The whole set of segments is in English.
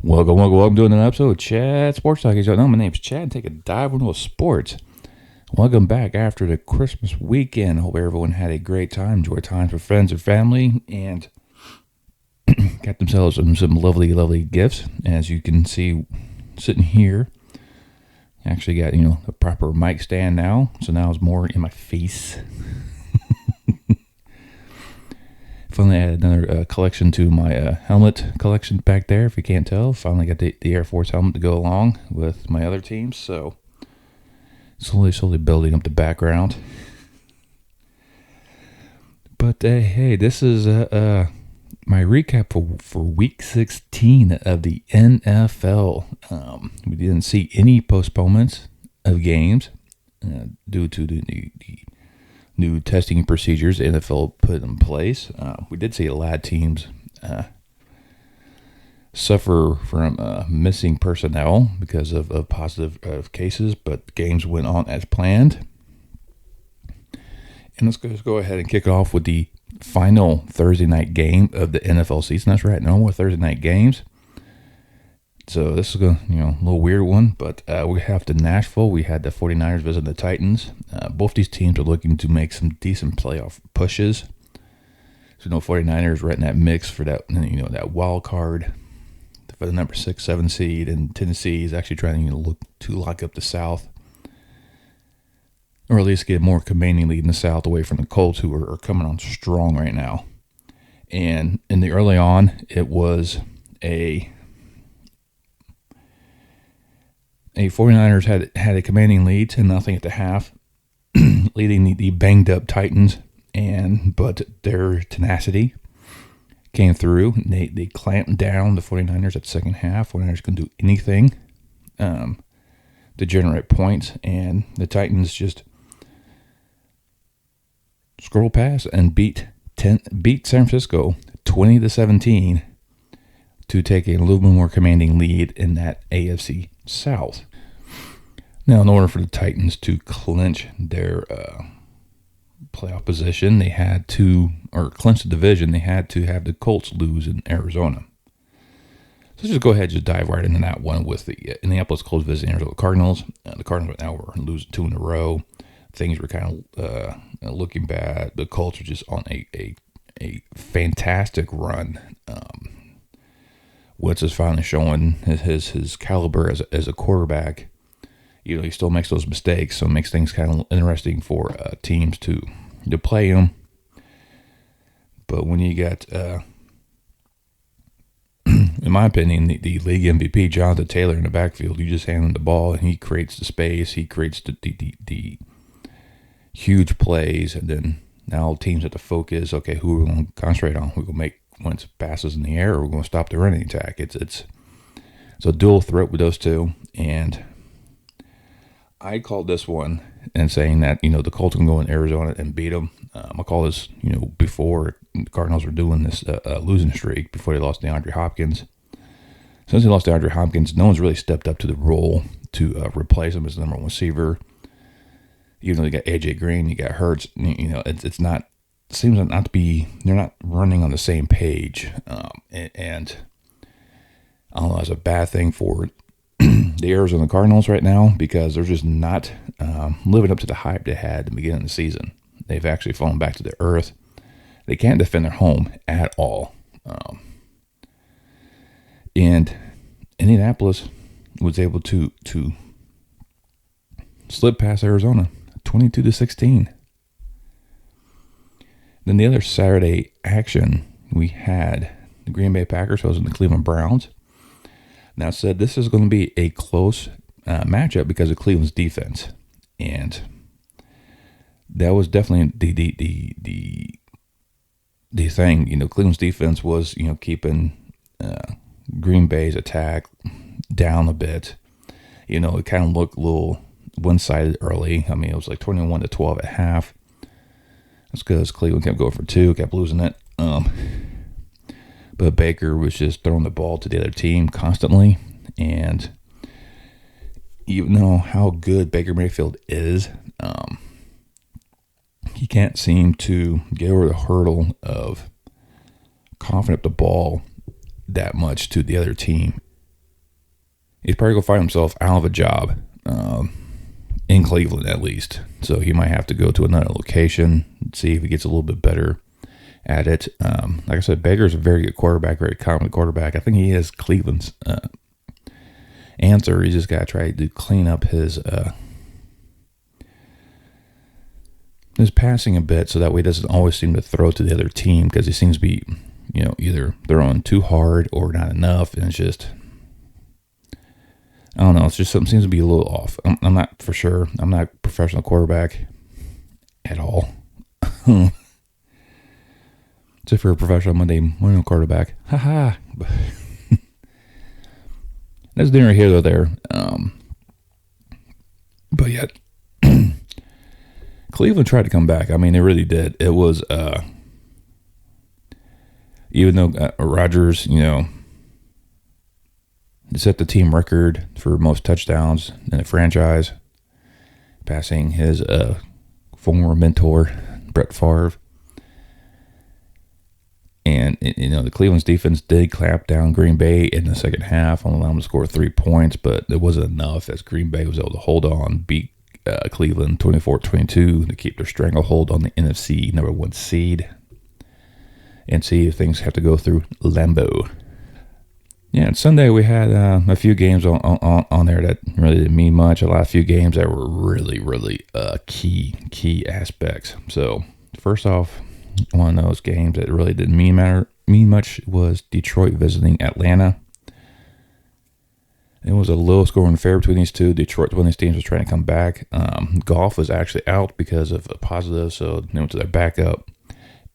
Welcome to another episode of Chad Sports Talk. My name's Chad. Take a dive into sports. Welcome back after the Christmas weekend. Hope everyone had a great time. Enjoy times with friends and family, and got themselves some lovely gifts. As you can see, sitting here, actually got a proper mic stand now. So now it's more in my face. Finally added another collection to my helmet collection back there, if you can't tell. Finally got the Air Force helmet to go along with my other teams, so slowly building up the background. But hey, this is my recap for Week 16 of the NFL. We didn't see any postponements of games due to the new testing procedures the NFL put in place. We did see a lot of teams suffer from missing personnel because of positive cases, but games went on as planned. And let's go ahead and kick off with the final Thursday night game of the NFL season. That's right, no more Thursday night games. So this is a little weird one, but we have to Nashville. We had the 49ers visit the Titans. Both these teams are looking to make some decent playoff pushes. So 49ers right in that mix for that that wild card for the number 6-7 seed, and Tennessee is actually trying to lock up the South, or at least get a more commanding lead in the South away from the Colts, who are coming on strong right now. And in the early on, it was a 49ers had a commanding lead, 10-0 at the half, leading the banged up Titans, but their tenacity came through. They clamped down the 49ers at the second half. 49ers couldn't do anything to generate points, and the Titans just scrolled past and beat San Francisco 20-17 to take a little bit more commanding lead in that AFC South. Now, in order for the Titans to clinch their playoff position, they had to, or clinch the division, they had to have the Colts lose in Arizona. So let's just go ahead and just dive right into that one with the Indianapolis Colts visiting Arizona Cardinals. The Cardinals now were losing 2 in a row. Things were kind of looking bad. The Colts were just on a fantastic run. Wentz is finally showing his caliber as a quarterback. He still makes those mistakes, so it makes things kind of interesting for teams to play him. But when you got, in my opinion, the league MVP, Jonathan Taylor, in the backfield, you just hand him the ball and he creates the space, he creates the huge plays, and then now teams have to focus. Okay, who are we going to concentrate on? We're going to make once passes in the air, or we're going to stop the running attack. It's a dual threat with those two, and I called this one and saying that the Colts can go in Arizona and beat them. I call this before the Cardinals were doing this losing streak, before they lost DeAndre Hopkins. Since they lost DeAndre Hopkins, no one's really stepped up to the role to replace him as the number one receiver. You got AJ Green, you got Hurts. It's not. Seems not to be. They're not running on the same page, and I don't know. It's a bad thing for the Arizona Cardinals right now, because they're just not living up to the hype they had at the beginning of the season. They've actually fallen back to the earth. They can't defend their home at all, and Indianapolis was able to slip past Arizona 22-16. Then the other Saturday action, we had the Green Bay Packers hosting the Cleveland Browns. Now, said this is going to be a close matchup because of Cleveland's defense, and that was definitely the thing. Cleveland's defense was keeping Green Bay's attack down a bit. It kind of looked a little one-sided early. I mean, it was like 21-12 at half. That's because Cleveland kept going for 2, kept losing it. But Baker was just throwing the ball to the other team constantly. And even though how good Baker Mayfield is, he can't seem to get over the hurdle of coughing up the ball that much to the other team he's probably going to find himself out of a job in Cleveland at least. So he might have to go to another location, see if he gets a little bit better at it. Like I said, Baker's a very good quarterback, very confident quarterback. I think he is Cleveland's answer. He's just got to try to clean up his passing a bit, so that way he doesn't always seem to throw to the other team, because he seems to be, either throwing too hard or not enough, and it's just, I don't know, it's just something seems to be a little off. I'm not for sure. I'm not a professional quarterback at all. Except for a professional Monday morning quarterback. Haha. That's neither here nor there. But yet, Cleveland tried to come back. I mean, they really did. It was, even though Rodgers, set the team record for most touchdowns in the franchise, passing his former mentor, Brett Favre. And, the Cleveland's defense did clamp down Green Bay in the second half, only allowed them to score 3 points, but it wasn't enough, as Green Bay was able to hold on, beat Cleveland 24-22 to keep their stranglehold on the NFC number 1 seed, and see if things have to go through Lambeau. Yeah, and Sunday we had a few games on there that really didn't mean much. A few games that were really, really key aspects. So first off, one of those games that really didn't mean much was Detroit visiting Atlanta. It was a low-scoring affair between these two. Detroit, one of these teams, was trying to come back. Goff was actually out because of a positive, so they went to their backup.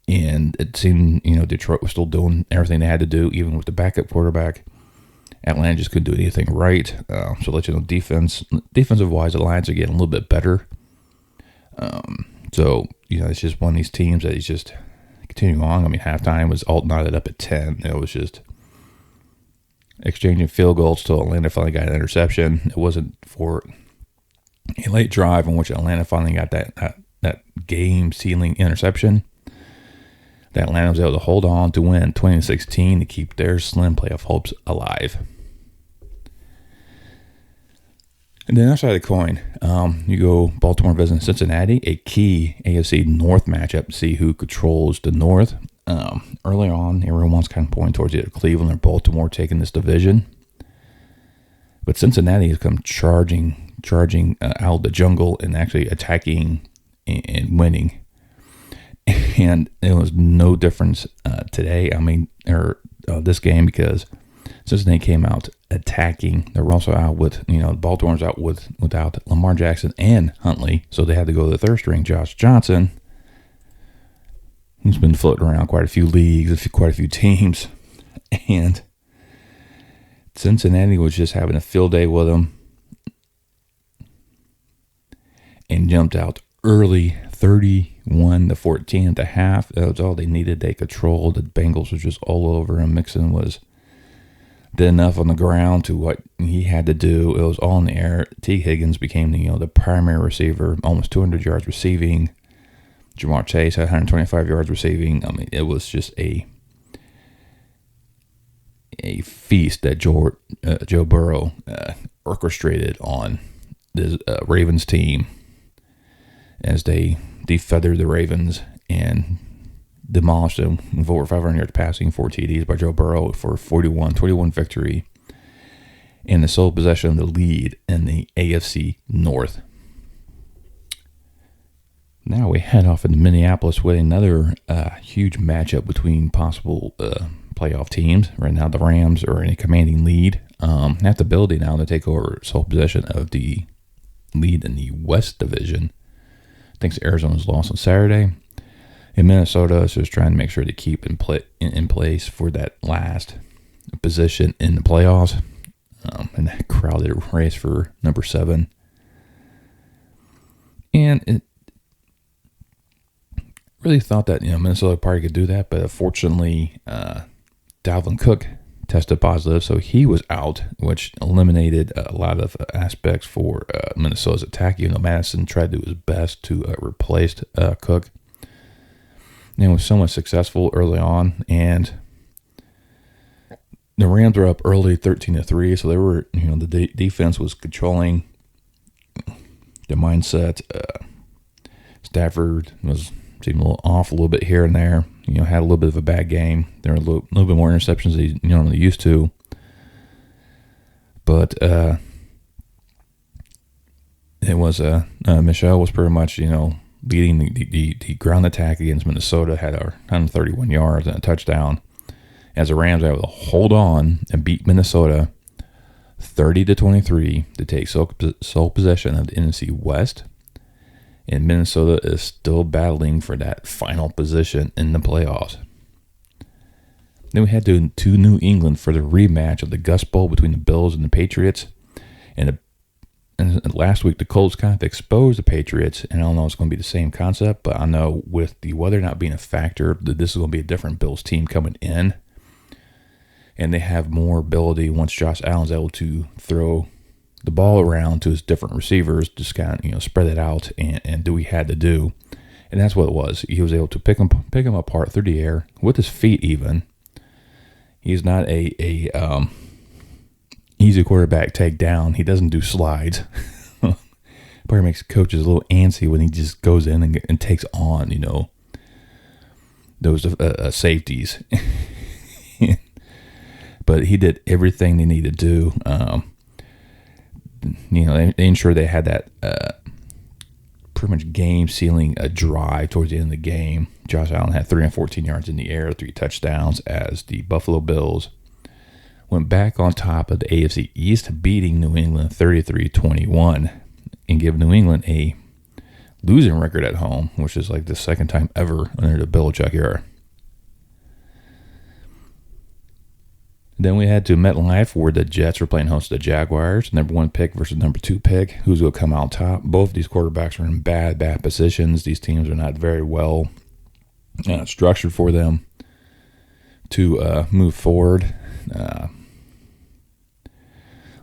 And it seemed, Detroit was still doing everything they had to do, even with the backup quarterback. Atlanta just couldn't do anything right. So let you know, defensive-wise, the Lions are getting a little bit better. So, it's just one of these teams that is just continuing on. I mean, halftime was all knotted up at 10. It was just exchanging field goals till Atlanta finally got an interception. It wasn't for a late drive in which Atlanta finally got that game-sealing interception that Atlanta was able to hold on to win 2016 to keep their slim playoff hopes alive. And then the other side of the coin, you go Baltimore visiting Cincinnati, a key AFC North matchup to see who controls the North. Early on, everyone's kind of pointing towards either Cleveland or Baltimore taking this division. But Cincinnati has come charging out of the jungle and actually attacking and winning. And it was no difference today. I mean, this game, because Cincinnati came out attacking. They were also out with, Baltimore's out without Lamar Jackson and Huntley, so they had to go to the third string, Josh Johnson, who's been floating around quite a few leagues, quite a few teams, and Cincinnati was just having a field day with him and jumped out early, 31-14 at the half. That was all they needed. They controlled. The Bengals was just all over him. Mixon did enough on the ground to what he had to do. It was all in the air. T. Higgins became the primary receiver, almost 200 yards receiving. Jamar Chase had 125 yards receiving. I mean, it was just a feast that Joe Burrow orchestrated on this Ravens team as they defeathered the Ravens and demolished them with over 500 yards passing, 4 TDs by Joe Burrow for 41-21 victory and the sole possession of the lead in the AFC North. Now we head off into Minneapolis with another huge matchup between possible playoff teams. Right now the Rams are in a commanding lead. Have the ability now to take over sole possession of the lead in the West Division, thanks to Arizona's loss on Saturday. And Minnesota is just trying to make sure to keep in place for that last position in the playoffs. And that crowded race for number 7. And it really thought that Minnesota probably could do that, but unfortunately, Dalvin Cook tested positive, so he was out, which eliminated a lot of aspects for Minnesota's attack. Madison tried to do his best to replace Cook, and was somewhat successful early on, and the Rams were up early 13-3, so they were, the defense was controlling the mindset. Stafford seemed a little off a little bit here and there. Had a little bit of a bad game. There were a little bit more interceptions than he normally used to. But it was Michelle was pretty much leading the ground attack against Minnesota. Had 131 yards and a touchdown. As the Rams were able to hold on and beat Minnesota 30-23 to take sole possession of the NFC West. And Minnesota is still battling for that final position in the playoffs. Then we had to New England for the rematch of the Gust Bowl between the Bills and the Patriots. And last week, the Colts kind of exposed the Patriots. And I don't know if it's going to be the same concept, but I know with the weather not being a factor, that this is going to be a different Bills team coming in. And they have more ability once Josh Allen's able to throw the ball around to his different receivers, just kind of spread it out and do what he had to do. And that's what it was. He was able to pick them apart through the air with his feet even. He's not a easy quarterback take down. He doesn't do slides. Probably makes coaches a little antsy when he just goes in and takes on, those safeties. But he did everything they needed to do. They ensured they had that pretty much game-sealing drive towards the end of the game. Josh Allen had 314 yards in the air, 3 touchdowns, as the Buffalo Bills went back on top of the AFC East, beating New England 33-21 and giving New England a losing record at home, which is like the second time ever under the Belichick era. Then we had to MetLife, where the Jets were playing host to the Jaguars. Number 1 pick versus number 2 pick. Who's going to come out top? Both of these quarterbacks are in bad positions. These teams are not very well structured for them to move forward.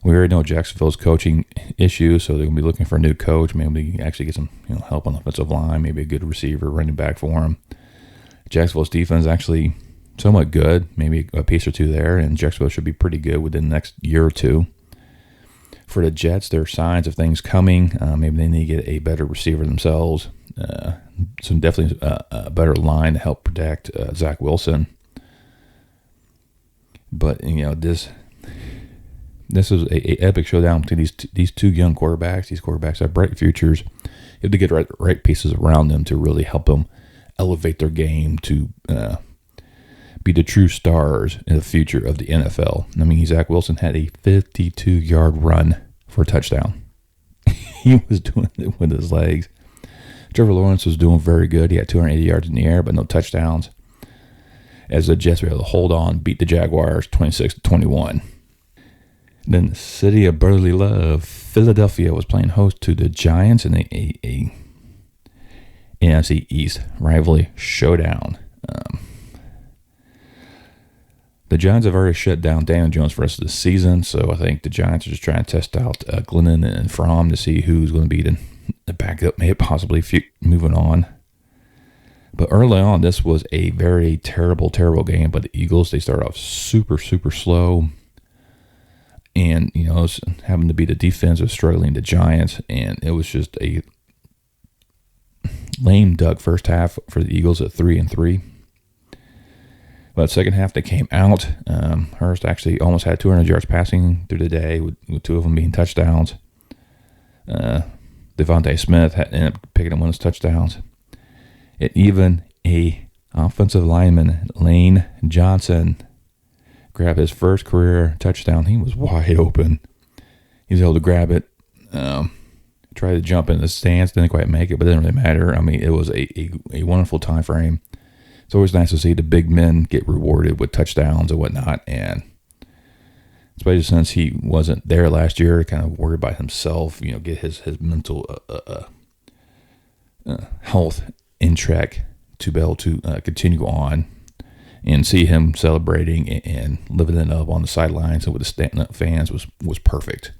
We already know Jacksonville's coaching issues, so they're going to be looking for a new coach. Maybe actually get some help on the offensive line. Maybe a good receiver, running back for them. Jacksonville's defense actually somewhat good, maybe a piece or two there, and Jacksonville should be pretty good within the next year or two. For the Jets, there are signs of things coming. Maybe they need to get a better receiver themselves. Definitely a better line to help protect Zach Wilson. But this is a epic showdown between these two young quarterbacks. These quarterbacks have bright futures. You have to get the right pieces around them to really help them elevate their game to be the true stars in the future of the NFL. Zach Wilson had a 52-yard run for a touchdown. He was doing it with his legs. Trevor Lawrence was doing very good. He had 280 yards in the air, but no touchdowns. As the Jets were able to hold on, beat the Jaguars 26-21. Then the city of brotherly love, Philadelphia, was playing host to the Giants in a NFC East rivalry showdown. The Giants have already shut down Daniel Jones for the rest of the season, so I think the Giants are just trying to test out Glennon and Fromm to see who's going to be the backup, maybe possibly moving on. But early on, this was a very terrible game. But the Eagles, they started off super, super slow. And, it was having to be the defense was struggling the Giants. And it was just a lame duck first half for the Eagles at 3-3. But second half, they came out. Hurst actually almost had 200 yards passing through the day, with 2 of them being touchdowns. Devontae Smith ended up picking up 1 of his touchdowns. And even a offensive lineman, Lane Johnson, grabbed his first career touchdown. He was wide open. He was able to grab it, tried to jump in the stands, didn't quite make it, but it didn't really matter. It was a wonderful time for him. It's always nice to see the big men get rewarded with touchdowns and whatnot, and especially since he wasn't there last year, kind of worried about himself, get his mental health in check to be able to continue on and see him celebrating and living it up on the sidelines and with the stand-up fans was perfect.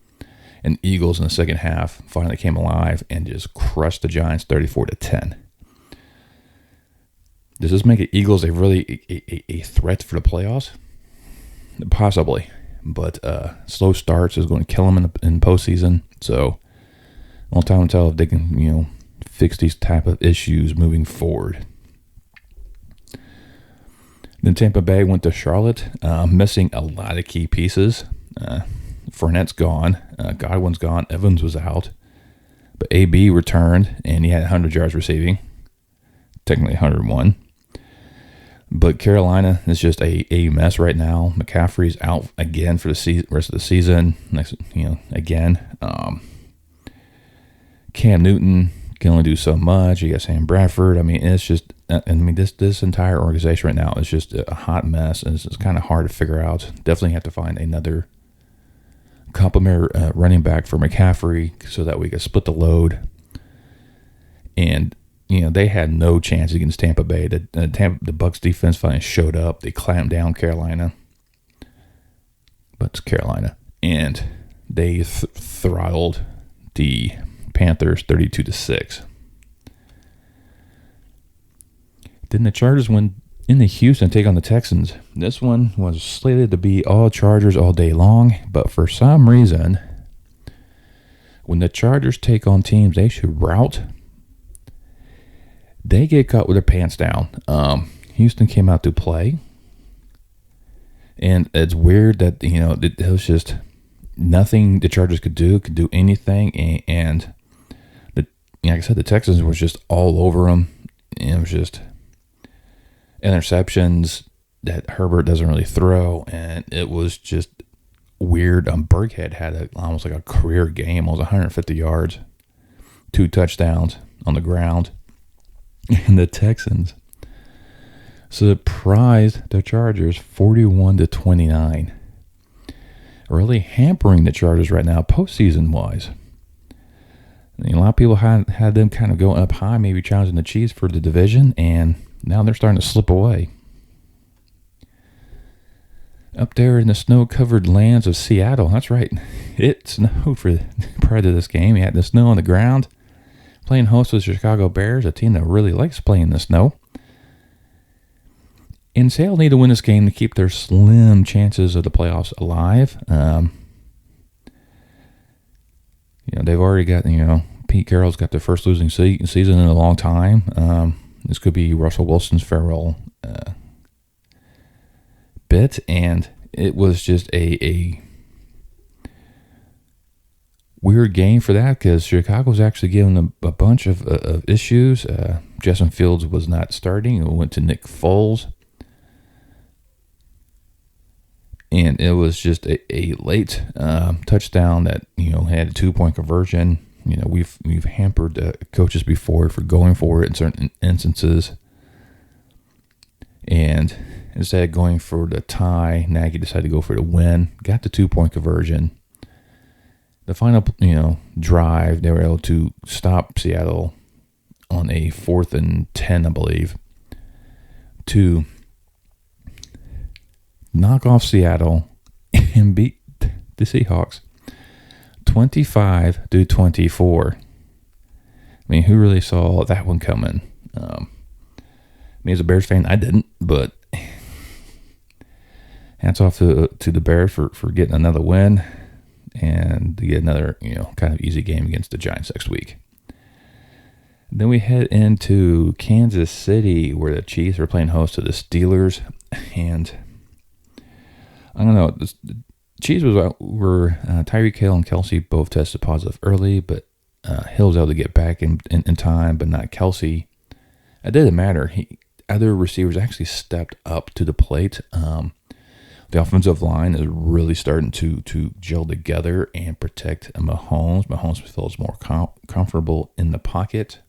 And Eagles in the second half finally came alive and just crushed the Giants 34-10. Does this make the Eagles a really a threat for the playoffs? Possibly. But slow starts is going to kill them in postseason. So, all time will tell if they can, fix these type of issues moving forward. Then Tampa Bay went to Charlotte, missing a lot of key pieces. Fournette's gone. Godwin's gone. Evans was out. But AB returned, and he had 100 yards receiving. Technically 101. But Carolina is just a mess right now. McCaffrey's out again for the rest of the season. Again. Cam Newton can only do so much. You got Sam Bradford. It's just, this entire organization right now is just a hot mess, and it's kind of hard to figure out. Definitely have to find another complementary running back for McCaffrey so that we can split the load. And they had no chance against Tampa Bay. The Bucs defense finally showed up. They clamped down Carolina, but it's Carolina, and they throttled the Panthers 32-6. Then the Chargers went into Houston to take on the Texans. This one was slated to be all Chargers all day long, but for some reason, when the Chargers take on teams they should rout, they get caught with their pants down. Houston came out to play, and it's weird that it was just nothing the Chargers could do anything, and like I said, the Texans was just all over them. It was just interceptions that Herbert doesn't really throw, and it was just weird. Burkhead had almost like a career game, almost 150 yards, 2 touchdowns on the ground, and the Texans surprised the Chargers 41-29, really hampering the Chargers right now postseason wise. A lot of people had them kind of going up high, maybe challenging the Chiefs for the division, and now they're starting to slip away. Up there in the snow-covered lands of Seattle, that's right, it snowed prior to this game. You had the snow on the ground, playing host to the Chicago Bears, a team that really likes playing in the snow. And Seattle need to win this game to keep their slim chances of the playoffs alive. They've already got, Pete Carroll's got their first losing season in a long time. This could be Russell Wilson's farewell bit, and it was just a weird game for that because Chicago's actually given them a bunch of issues. Justin Fields was not starting. It went to Nick Foles. And it was just a late touchdown that had a 2-point conversion. We've hampered coaches before for going for it in certain instances, and instead of going for the tie, Nagy decided to go for the win. Got the 2-point conversion. The final drive, they were able to stop Seattle on a 4th and 10, I believe, to knock off Seattle and beat the Seahawks 25-24. Who really saw that one coming? Me as a Bears fan, I didn't, but hats off to the Bears for getting another win and to get another kind of easy game against the Giants next week. Then we head into Kansas City, where the Chiefs are playing host to the Steelers, and I don't know. The Chiefs were Tyreek Hill and Kelsey both tested positive early, but Hill was able to get back in time, but not Kelsey. It didn't matter. Other receivers actually stepped up to the plate. The offensive line is really starting to gel together and protect Mahomes. Mahomes feels more comfortable in the pocket.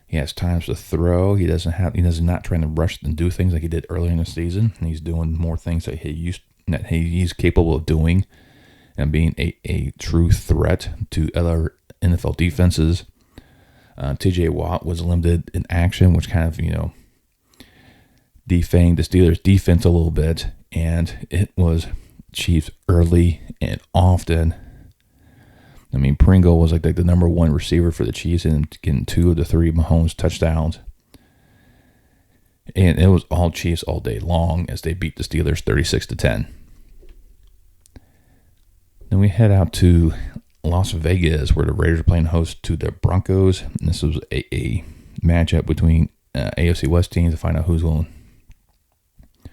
He has times to throw. He does not trying to rush and do things like he did earlier in the season. And he's doing more things that he's capable of doing and being a true threat to other NFL defenses. TJ Watt was limited in action, which kind of, defanged the Steelers' defense a little bit. And it was Chiefs early and often. Pringle was like the number one receiver for the Chiefs and getting 2 of the 3 Mahomes touchdowns. And it was all Chiefs all day long as they beat the Steelers 36-10. Then we head out to Las Vegas, where the Raiders are playing host to the Broncos. And this was a matchup between AFC West teams to find out who's going to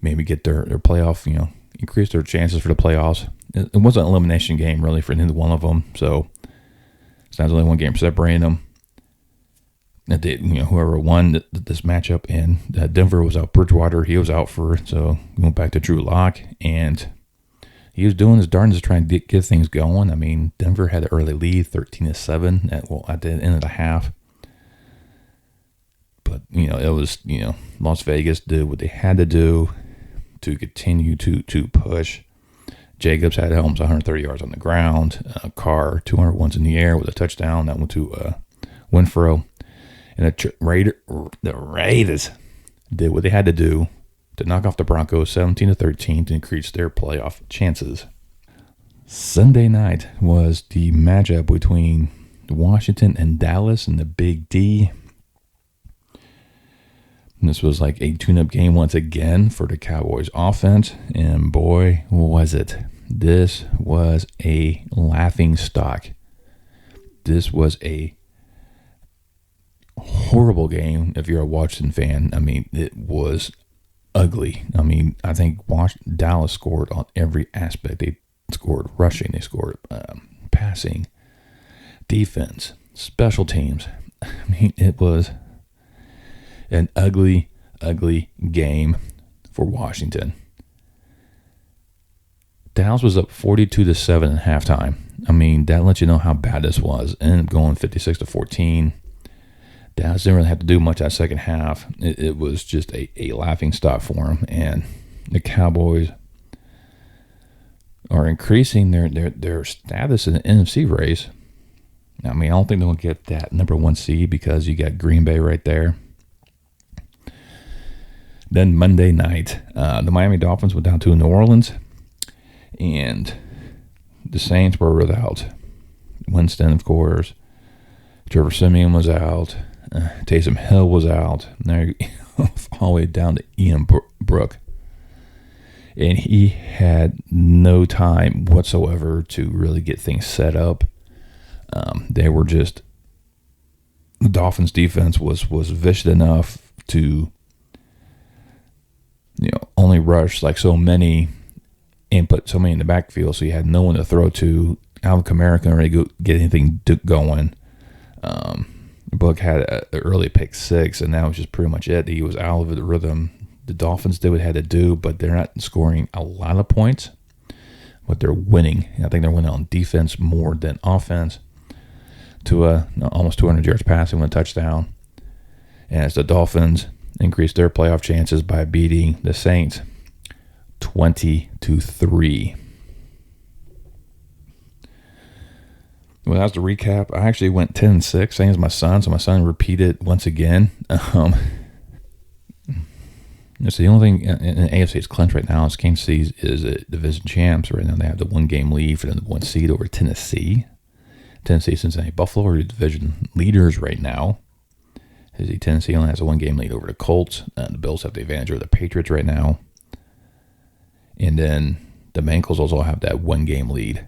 maybe get their playoff, increase their chances for the playoffs. It wasn't an elimination game, really, for neither one of them. So it's not only one game separating them. Whoever won this matchup, and Denver was out. Bridgewater, he was out so going back to Drew Lock, and he was doing his darndest to try and get things going. I mean, Denver had an early lead, 13-7 at the end of the half. But, it was, Las Vegas did what they had to do to continue to push. Jacobs had almost 130 yards on the ground. Carr, 200 ones in the air with a touchdown. That went to Winfro. And the Raiders did what they had to do to knock off the Broncos 17-13 to increase their playoff chances. Sunday night was the matchup between Washington and Dallas in the Big D. And this was like a tune-up game once again for the Cowboys offense. And boy, was it. This was a laughing stock. This was a horrible game if you're a Washington fan. I mean, it was ugly. I mean, I think Dallas scored on every aspect. They scored rushing, they scored passing, defense, special teams. I mean, it was an ugly game for Washington. Dallas was up 42-7 at halftime. I mean, that lets you know how bad this was. Ended up going 56-14. Dallas didn't really have to do much that second half. It was just a laughing stock for them. And the Cowboys are increasing their status in the NFC race. I mean, I don't think they'll get that number one seed because you got Green Bay right there. Then Monday night, the Miami Dolphins went down to New Orleans. And the Saints were without Winston, of course. Trevor Siemian was out. Taysom Hill was out. There, all the way down to Ian Brook. And he had no time whatsoever to really get things set up. They were just... The Dolphins' defense was vicious enough to, only rush like so many and put so many in the backfield, so you had no one to throw to. Alvin Kamara couldn't really get anything going. Book had an early pick six, and that was just pretty much it. He was out of the rhythm. The Dolphins did what they had to do, but they're not scoring a lot of points. But they're winning. I think they're winning on defense more than offense. To almost 200 yards passing with a touchdown. And as the Dolphins increased their playoff chances by beating the Saints 20-3. Well, that's the recap. I actually went 10-6, same as my son. So my son repeated once again. It's the only thing in the AFC is clinched right now. Is Kansas City is a division champs right now. They have the one-game lead for the one seed over Tennessee. Tennessee, Cincinnati, Buffalo are the division leaders right now. Tennessee only has a one-game lead over the Colts. The Bills have the advantage over the Patriots right now. And then the Bengals also have that one-game lead.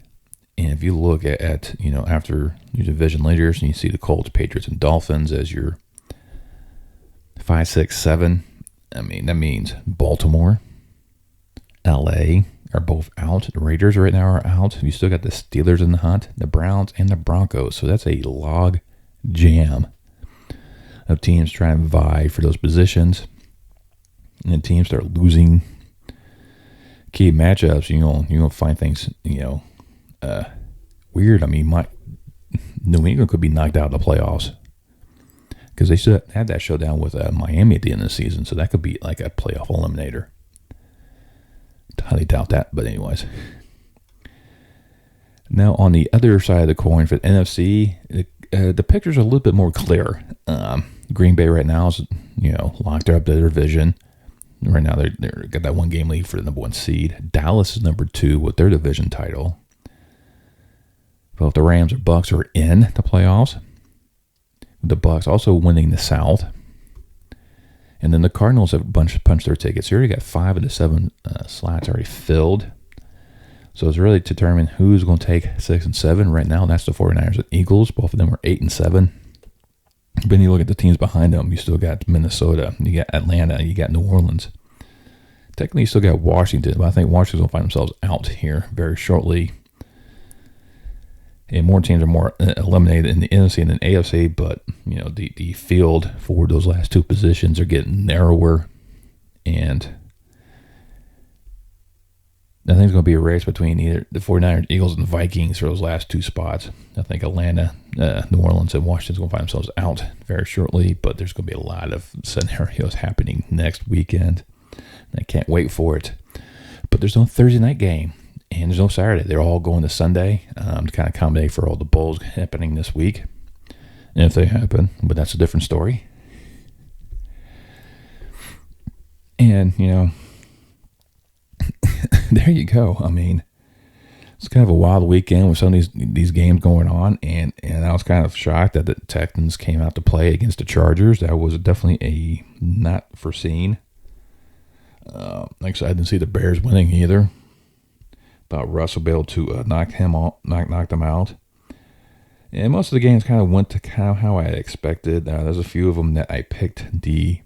And if you look at after your division leaders, and you see the Colts, Patriots, and Dolphins as your 5, 6, 7, I mean, that means Baltimore, LA are both out. The Raiders right now are out. You still got the Steelers in the hunt, the Browns, and the Broncos. So that's a log jam of teams trying to vie for those positions. And the teams start losing key matchups. You're gonna find things, weird. I mean, New England could be knocked out of the playoffs because they still had that showdown with Miami at the end of the season. So that could be like a playoff eliminator. Highly doubt that, but anyways. Now on the other side of the coin for the NFC, the pictures are a little bit more clear. Green Bay right now is, locked up their division. Right now they're got that one game lead for the number one seed. Dallas is number 2 with their division title. Both the Rams or Bucks are in the playoffs. The Bucks also winning the South. And then the Cardinals have punched their tickets. You already got 5 of the 7 slots already filled. So it's really to determine who's going to take 6 and 7 right now. That's the 49ers and Eagles. Both of them are 8 and 7. But then you look at the teams behind them. You still got Minnesota. You got Atlanta. You got New Orleans. Technically, you still got Washington. But I think Washington's going to find themselves out here very shortly. And more teams are more eliminated in the NFC than the AFC. But, the field for those last 2 positions are getting narrower. And I think it's going to be a race between either the 49ers, Eagles, and the Vikings for those last 2 spots. I think Atlanta, New Orleans, and Washington's going to find themselves out very shortly, but there's going to be a lot of scenarios happening next weekend. I can't wait for it. But there's no Thursday night game, and there's no Saturday. They're all going to Sunday to kind of accommodate for all the bowls happening this week, if they happen, but that's a different story. And, there you go. I mean, it's kind of a wild weekend with some of these games going on, and I was kind of shocked that the Texans came out to play against the Chargers. That was definitely a not foreseen. Like I said, I didn't see the Bears winning either. Thought Russ would be able to knock them out. And most of the games kind of went to kind of how I expected. There's a few of them that I picked the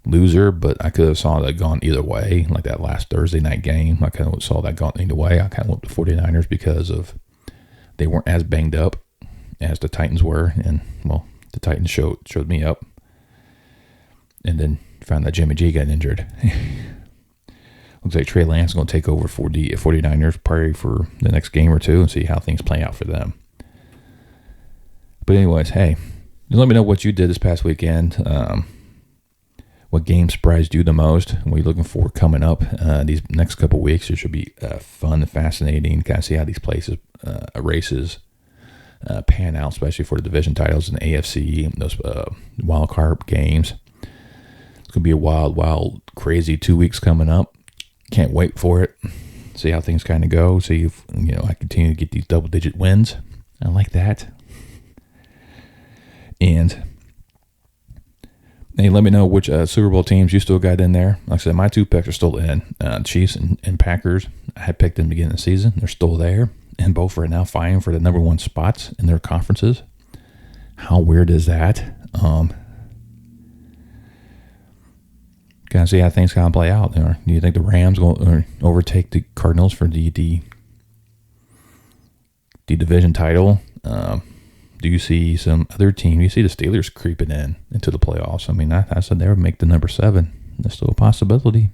loser, but I could have saw that gone either way, like that last Thursday night game. I kind of saw that gone either way. I kind of went to 49ers because of they weren't as banged up as the Titans were, and the Titans showed me up, and then found that Jimmy G got injured. Looks like Trey Lance is going to take over for the 49ers probably for the next game or two and see how things play out for them. But anyways, hey, just let me know what you did this past weekend. What game surprised you the most? What are you looking for coming up these next couple weeks? It should be fun and fascinating. Kind of see how these races pan out, especially for the division titles in the AFC and those wild card games. It's going to be a wild, crazy 2 weeks coming up. Can't wait for it. See how things kind of go. See if I continue to get these double-digit wins. I like that. And hey, let me know which Super Bowl teams you still got in there. Like I said, my 2 picks are still in. Chiefs and Packers. I had picked them to begin the season. They're still there. And both are now fighting for the number 1 spots in their conferences. How weird is that? Gotta see how things kind of play out. Do you think the Rams will overtake the Cardinals for the division title? Do you see some other team? You see the Steelers creeping into the playoffs. I mean, I said they would make the number 7. That's still a possibility.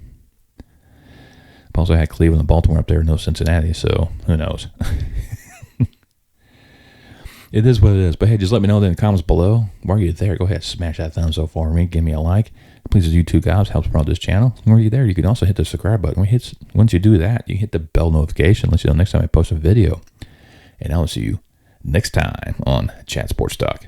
I've also had Cleveland and Baltimore up there, no Cincinnati, so who knows? It is what it is. But hey, just let me know in the comments below. While you're there, go ahead and smash that thumbs up for me. Give me a like. Please, as YouTube guys, helps promote this channel. While you're there, you can also hit the subscribe button. Once you do that, you hit the bell notification. Let you know next time I post a video. And I will see you next time on Chat Sports Talk.